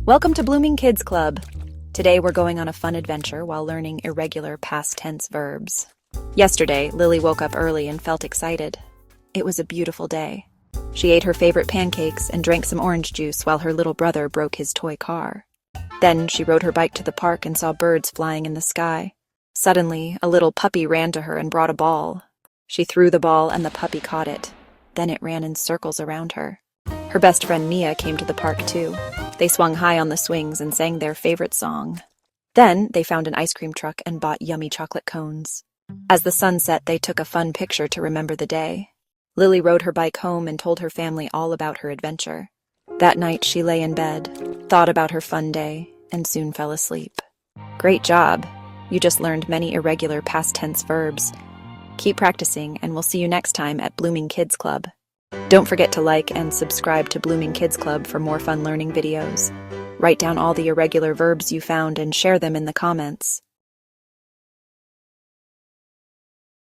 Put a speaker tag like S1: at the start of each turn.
S1: Welcome to Blooming Kids Club. Today we're going on a fun adventure while learning irregular past tense verbs. Yesterday, Lily woke up early and felt excited. It was a beautiful day. She ate her favorite pancakes and drank some orange juice while her little brother broke his toy car. Then she rode her bike to the park and saw birds flying in the sky. Suddenly, a little puppy ran to her and brought a ball. She threw the ball and the puppy caught it. Then it ran in circles around her. Her best friend Mia came to the park too. They swung high on the swings and sang their favorite song. Then they found an ice cream truck and bought yummy chocolate cones. As the sun set, they took a fun picture to remember the day. Lily rode her bike home and told her family all about her adventure. That night she lay in bed, thought about her fun day, and soon fell asleep. Great job! You just learned many irregular past tense verbs. Keep practicing, and we'll see you next time at Blooming Kids Club. Don't forget to like and subscribe to Blooming Kids Club for more fun learning videos. Write down all the irregular verbs you found and share them in the comments.